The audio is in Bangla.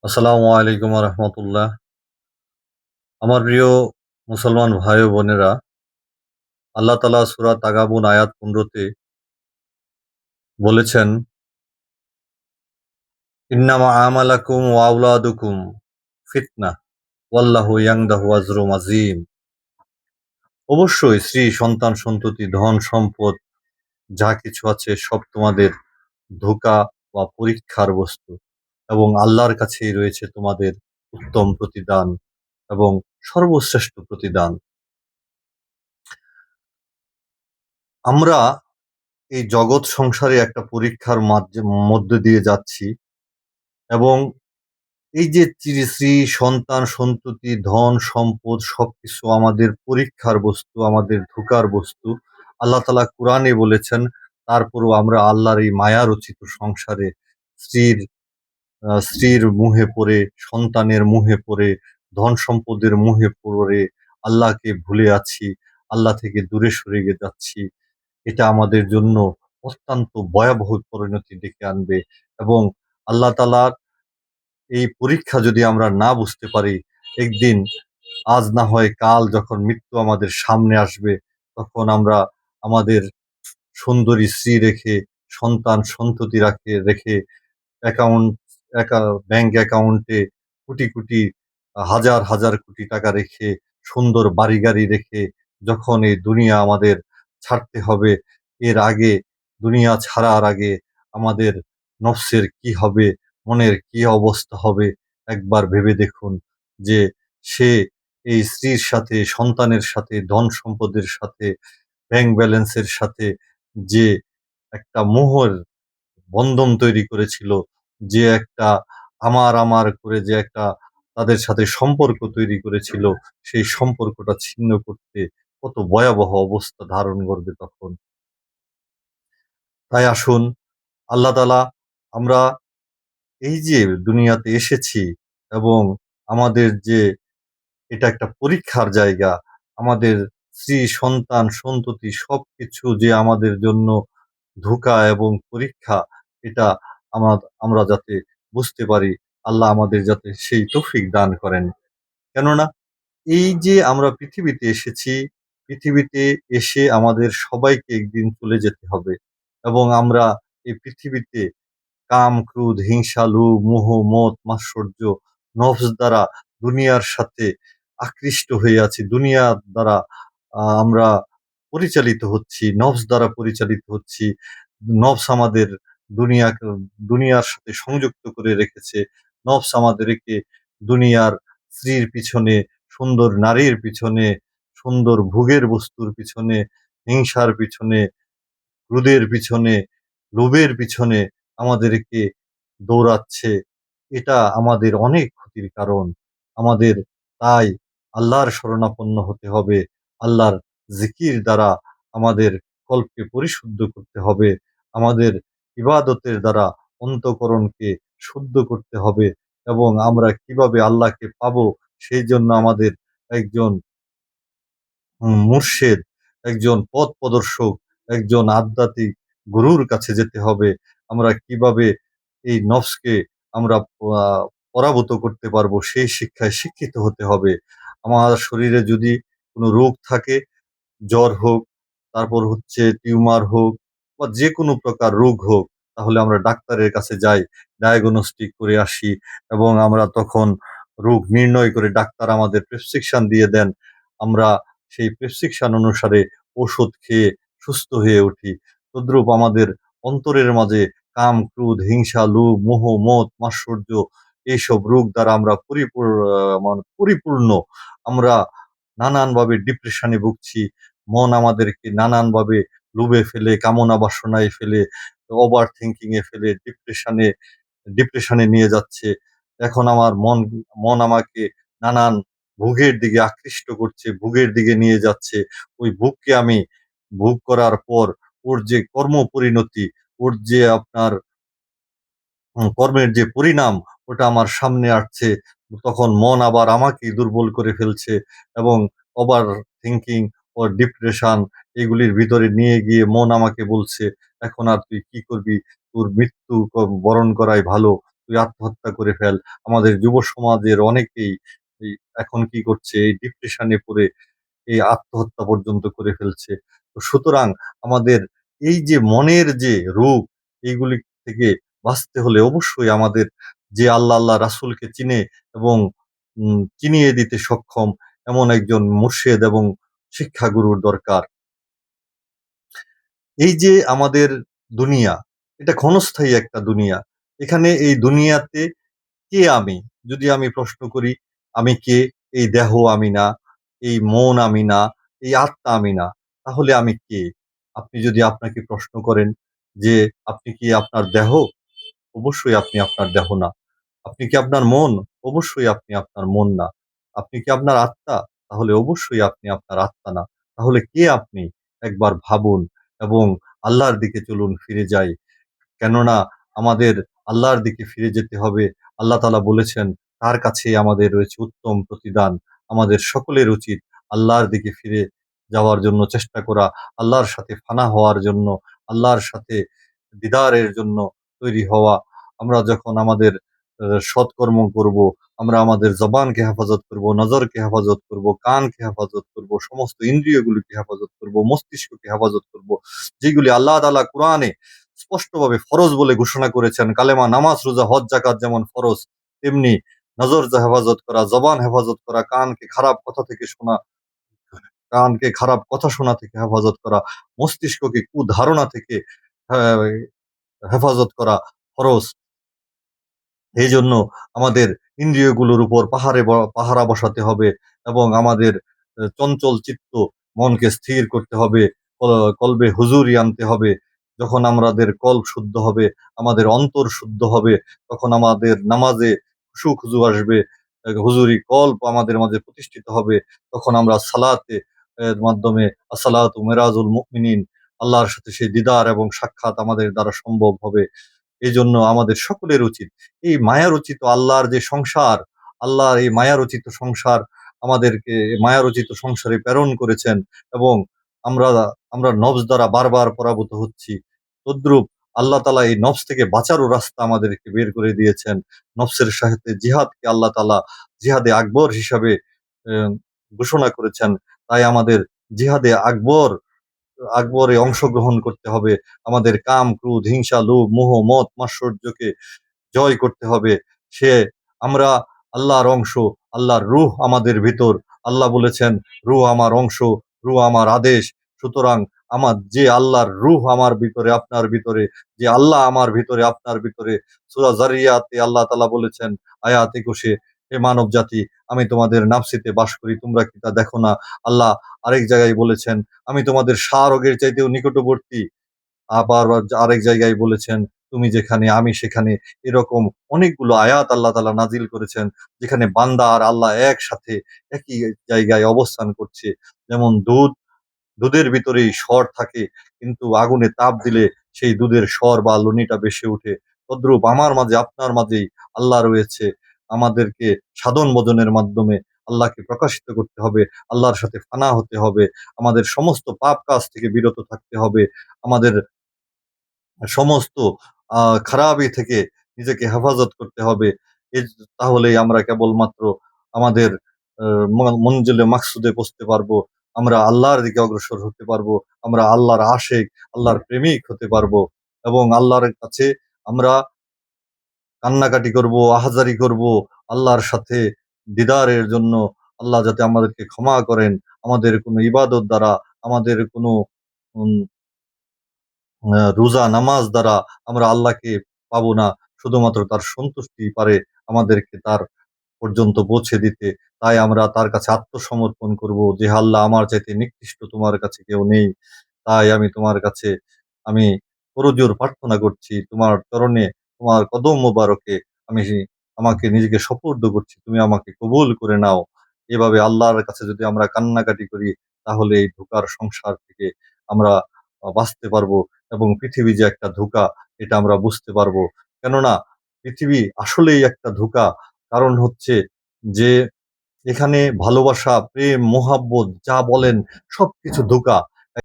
আসসালামু আলাইকুম রহমতুল্লাহ। আমার প্রিয় মুসলমান ভাই ও বোনেরা, আল্লাহ তালা সূরা তাগাবুন আয়াত 15-তে বলেছেন, ইন্নামা আমালাকুম ওয়া আওলাদুকুম ফিতনা ওয়াল্লাহু ইয়ানদাহু আজরুম আযীম। অবশ্যই স্ত্রী, সন্তান, সন্ততি, ধন সম্পদ যা কিছু আছে সব তোমাদের ধোঁকা বা পরীক্ষার বস্তু, এবং আল্লাহর কাছেই রয়েছে তোমাদের উত্তম প্রতিদান এবং সর্বশ্রেষ্ঠ প্রতিদান। আমরা এই জগৎ সংসারে একটা পরীক্ষার মধ্যে দিয়ে যাচ্ছি, এবং এই যে স্ত্রী, সন্তান, সন্ততি, ধন সম্পদ সবকিছু আমাদের পরীক্ষার বস্তু, আমাদের ধোঁকার বস্তু। আল্লাহ তাআলা কোরআনে বলেছেন, তারপরও আমরা আল্লাহর এই মায়া রচিত সংসারে স্ত্রীর স্ত্রীর মুহে পড়ে, সন্তানের মুহে পড়ে, ধন সম্পদের মুহে পড়ে আল্লাহকে ভুলে আছি, আল্লাহ থেকে দূরে সরে যাচ্ছি। এটা আমাদের জন্য অত্যন্ত ভয়াবহ পরিণতি ডেকে আনবে, এবং আল্লাহ তাআলার এই পরীক্ষা যদি আমরা না বুঝতে পারি, একদিন আজ না হয় কাল যখন মৃত্যু আমাদের সামনে আসবে, তখন আমরা আমাদের সুন্দরী স্ত্রী রেখে, সন্তান সন্ততি রেখে অ্যাকাউন্ট ব্যাংক অ্যাকাউন্টে কোটি কোটি, হাজার হাজার কোটি টাকা রেখে, সুন্দর বাড়ি গাড়ি রেখে যখন এই দুনিয়া আমাদের ছাড়তে হবে, এর আগে, দুনিয়া ছাড়ার আগে আমাদের নফসের কি হবে, মনের কি অবস্থা হবে একবার ভেবে দেখুন। যে সে এই স্ত্রীর সাথে, সন্তানের সাথে, ধন সম্পদের সাথে, ব্যাংক ব্যালেন্সের সাথে যে একটা মোহর বন্ধন তৈরি করেছিল, যে একটা আমার আমার করে যে একটা তাদের সাথে সম্পর্ক তৈরি করেছিল, সেই সম্পর্কটা ছিন্ন করতে কত ভয়াবহ অবস্থা ধারণ করবে তখন। তাই আসুন, আল্লাহ তাআলা, আমরা এই যে দুনিয়াতে এসেছি, এবং আমাদের যে এটা একটা পরীক্ষার জায়গা, আমাদের স্ত্রী, সন্তান, সন্ততি সবকিছু যে আমাদের জন্য ধোঁকা এবং পরীক্ষা, এটা আমরা যাতে বুঝতে পারি, আল্লাহ আমাদের যাতে সেই তৌফিক দান করেন। কেননা এই যে আমরা পৃথিবীতে এসেছি, পৃথিবীতে এসে আমাদের সবাইকে একদিন চলে যেতে হবে, এবং আমরা এই পৃথিবীতে কাম, ক্রোধ, হিংসা, লোভ, মোহ, মদ, মাৎসর্য, নফস দ্বারা দুনিয়ার সাথে আকৃষ্ট হয়ে আছি। দুনিয়ার দ্বারা আমরা পরিচালিত হচ্ছি, নফস দ্বারা পরিচালিত হচ্ছি। নফস আমাদের দুনিয়াকে দুনিয়ার সাথে সংযুক্ত করে রেখেছে। নফস আমাদেরকে দুনিয়ার স্ত্রীর পিছনে, সুন্দর নারীর পিছনে, সুন্দর ভোগের বস্তুর পিছনে, হিংসার পিছনে, ক্রোধের পিছনে, লোভের পিছনে আমাদেরকে দৌড়াচ্ছে। এটা আমাদের অনেক ক্ষতির কারণ। আমাদের তাই আল্লাহর শরণাপন্ন হতে হবে। আল্লাহর জিকির দ্বারা আমাদের কল্পকে পরিশুদ্ধ করতে হবে। আমাদের ইবাদতের দ্বারা অন্তঃকরণকে শুদ্ধ করতে হবে, এবং আমরা কিভাবে আল্লাহকে পাবো, সেই জন্য আমাদের একজন মুর্শেদ, একজন পথ প্রদর্শক, একজন আধ্যাত্মিক গুরুর কাছে যেতে হবে। আমরা কিভাবে এই নফসকে আমরা আ পরাভূত করতে পারবো, সেই শিক্ষায় শিক্ষিত হতে হবে। আমার শরীরে যদি কোনো রোগ থাকে, জ্বর হোক, তারপর হচ্ছে টিউমার হোক, বা যেকোনো প্রকার রোগ হোক, তাহলে আমরা ডাক্তারের কাছে যাই, ডায়াগনস্টিক করে আসি, এবং আমরা তখন রোগ নির্ণয় করে ডাক্তার আমাদের প্রেসক্রিপশন দিয়ে দেন। আমরা সেই প্রেসক্রিপশন অনুসারে ওষুধ খেয়ে সুস্থ হয়ে উঠি। তদ্রূপ আমাদের অন্তরের মাঝে কাম, ক্রোধ, হিংসা, লোভ, মোহ, মদ, মাৎসর্য এইসব রোগ দ্বারা আমরা পরিপূর্ণ। আমরা নানানভাবে ডিপ্রেশনে ভুগছি। মন আমাদেরকে নানানভাবে লোভে ফেলে, কামনা বাসনায় ফেলে, ওভার থিংকিং এ ফেলে, ডিপ্রেশনে নিয়ে যাচ্ছে। এখন আমার মন মন আমাকে নানান ভোগের দিকে আকৃষ্ট করছে, ভোগের দিকে নিয়ে যাচ্ছে। ওই ভোগকে আমি ভোগ করার পর ওর যে কর্ম পরিণতি, ওর যে আপনার কর্মের যে পরিণাম, ওটা আমার সামনে আসছে। তখন মন আবার আমাকেই দুর্বল করে ফেলছে, এবং ওভার থিংকিং ও ডিপ্রেশন এগুলির ভিতরে নিয়ে গিয়ে মন আমাকে বলছে, এখন আর তুই কি করবি? তোর মৃত্যু বরণ করাই ভালো। তুই আত্মহত্যা করে ফেল। আমাদের যুব সমাজের অনেকেই এই এখন কি করছে, এই ডিপ্রেশনে পড়ে এই আত্মহত্যা পর্যন্ত করে ফেলছে। তো সুতরাং আমাদের এই যে মনের যে রোগ, এইগুলি থেকে বাঁচতে হলে অবশ্যই আমাদের যে আল্লাহ রাসূলকে চিনে এবং চিনিয়ে দিতে সক্ষম এমন একজন মুর্শিদ এবং শিক্ষাগুরুর দরকার। এই যে আমাদের দুনিয়া, এটা ক্ষণস্থায়ী একটা দুনিয়া। এখানে এই দুনিয়াতে কে আমি? যদি আমি প্রশ্ন করি, আমি কে? এই দেহ আমি না, এই মন আমি না, এই আত্মা আমি না। তাহলে আমি কে? আপনি যদি আপনাকে প্রশ্ন করেন যে, আপনি কি আপনার দেহ? অবশ্যই আপনি আপনার দেহ না। আপনি কি আপনার মন? অবশ্যই আপনি আপনার মন না। আপনি কি আপনার আত্মা? তাহলে অবশ্যই আপনি আপনার আত্মা না। তাহলে কে আপনি? একবার ভাবুন এবং আল্লাহর দিকে চলুন, ফিরে যাই। কেননা আমাদের আল্লাহর দিকে ফিরে যেতে হবে। আল্লাহ তাআলা বলেছেন, তার কাছেই আমাদের রয়েছে উত্তম প্রতিদান। আমাদের সকলের উচিত আল্লাহর দিকে ফিরে যাওয়ার জন্য চেষ্টা করা, আল্লাহর সাথে ফানা হওয়ার জন্য, আল্লাহর সাথে দিদারের জন্য তৈরি হওয়া। আমরা যখন আমাদের সৎকর্ম করব, আমরা আমাদের জবানকে হেফাজত করব, নজরকে হেফাজত করব, কানকে হেফাজত করব, সমস্ত ইন্দ্রিয়গুলোকে হেফাজত করব, মস্তিষ্ককে হেফাজত করব। যেগুলি আল্লাহ তাআলা কুরআনে স্পষ্টভাবে ফরজ বলে ঘোষণা করেছেন। কালেমা, নামাজ, রোজা, হজ, যাকাত যেমন ফরজ, তেমনি নজর হেফাজত করা, জবান হেফাজত করা, কানকে খারাপ কথা শোনা থেকে হেফাজত করা, মস্তিষ্ককে কুধারণা থেকে হ্যাঁ, হেফাজত করা ফরজ। এইজন্য আমাদের ইন্দ্রিয়গুলোর উপর পাহারা বসাতে হবে এবং আমাদের চঞ্চল চিত্ত মনকে স্থির করতে হবে। কলবে হুজুরি আনতে হবে। যখন আমাদের কল্ব শুদ্ধ হবে, আমাদের অন্তর শুদ্ধ হবে, তখন আমাদের নামাজে খুশু আসবে। হুজুরি কল্ব আমাদের মাঝে প্রতিষ্ঠিত হবে। তখন আমরা সালাতে এর মাধ্যমে আসসালাতু মিরাজুল মুমিনিন, আল্লাহর সাথে সেই দিদার এবং সাক্ষাৎ আমাদের দ্বারা সম্ভব হবে। এজন্য আমাদের সকলের উচিত এই মায়ারচিত আল্লাহর যে সংসার, আল্লাহর এই মায়ারচিত সংসার আমাদেরকে মায়ারচিত সংসারে প্রেরণ করেছেন এবং আমরা আমরা নফস দ্বারা বারবার পরাভূত হচ্ছি। তদ্রূপ আল্লাহ তাআলা এই নফস থেকে বাঁচারও রাস্তা আমাদেরকে বের করে দিয়েছেন। নফসের সাথে জিহাদকে আল্লাহ তাআলা জিহাদে আকবর হিসাবে আহ, ঘোষণা করেছেন। তাই আমাদের জিহাদে আকবরে অংশগ্রহণ করতে হবে। আমাদের কাম, ক্রোধ, হিংসা, লোভ, মোহ, মদ, মাৎসর্যকে জয় করতে হবে। সে আমরা আল্লাহর অংশ, আল্লাহর রূহ আমাদের ভিতর। আল্লাহ বলেছেন, রূহ আমার অংশ, রূহ আমার আদেশ। সুতরাং আমার যে আল্লাহর রূহ আমার ভিতরে, আপনার ভিতরে, যে আল্লাহ আমার ভিতরে, আপনার ভিতরে, সূরা যারিয়াতে আল্লাহ তাআলা বলেছেন, আয়াত ২১, হে মানব জাতি, আমি তোমাদের নাফসিতে বাস করি, তোমরা কি তা দেখো না? আল্লাহ আরেক জায়গায় বলেছেন, আমি তোমাদের সারোগের চাইতেও নিকটবর্তী। আবার আরেক জায়গায় বলেছেন, তুমি যেখানে আমি সেখানে। এরকম অনেকগুলো আয়াত আল্লাহ তাআলা নাজিল করেছেন, যেখানে বান্দা আর আল্লাহ একসাথে একই জায়গায় অবস্থান করছে। যেমন দুধের ভিতরেই স্বর থাকে, কিন্তু আগুনে তাপ দিলে সেই দুধের স্বর বা লুনিটা ভেসে ওঠে। তদ্রূপ আমার মাঝে, আপনার মাঝেই আল্লাহ রয়েছে। আমাদেরকে সাধন ভজনের মাধ্যমে আল্লাহকে প্রকাশিত করতে হবে, আল্লাহর সাথে ফানা হতে হবে, আমাদের সমস্ত পাপ কাজ থেকে বিরত থাকতে হবে, আমাদের সমস্ত খারাপি থেকে নিজেকে হেফাজত করতে হবে। এ তাহলেই আমরা কেবলমাত্র আমাদের মঞ্জিলে মাকসুদে পৌঁছতে পারবো। আমরা আল্লাহর দিকে অগ্রসর হতে পারবো। আমরা আল্লাহর আশিক, আল্লাহর প্রেমিক হতে পারবো এবং আল্লাহর কাছে আমরা কান্নাকাটি করব, আহাজারি করব আল্লাহর সাথে দিদারের জন্য। আল্লাহ যাতে আমাদেরকে ক্ষমা করেন। আমাদের কোনো ইবাদত দ্বারা, আমাদের কোনো উম রোজা নামাজ দ্বারা আমরা আল্লাহকে পাবো না। শুধুমাত্র তার সন্তুষ্টি পারে আমাদেরকে তার পর্যন্ত পৌঁছে দিতে। তাই আমরা তার কাছে আত্মসমর্পণ করব যে, আল্লাহ, আমার চাইতে নিকৃষ্ট তোমার কাছে কেউ নেই। তাই আমি তোমার কাছে আমি করজোড় প্রার্থনা করছি। তোমার চরণে, তোমার কদম মোবারকে আমি আমাকে নিজেকে সোপর্দ করছি। তুমি আমাকে কবুল করে নাও। এভাবে আল্লাহর কাছে যদি আমরা কান্নাকাটি করি, তাহলে এই ধোঁকার সংসার থেকে আমরা বাঁচতে পারবো এবং পৃথিবী যে একটা ধোঁকা, এটা আমরা বুঝতে পারবো। কেননা পৃথিবী আসলেই একটা ধোঁকা। কারণ হচ্ছে যে এখানে ভালোবাসা, প্রেম, মোহাব্বত যা বলেন সবকিছু ধোঁকা।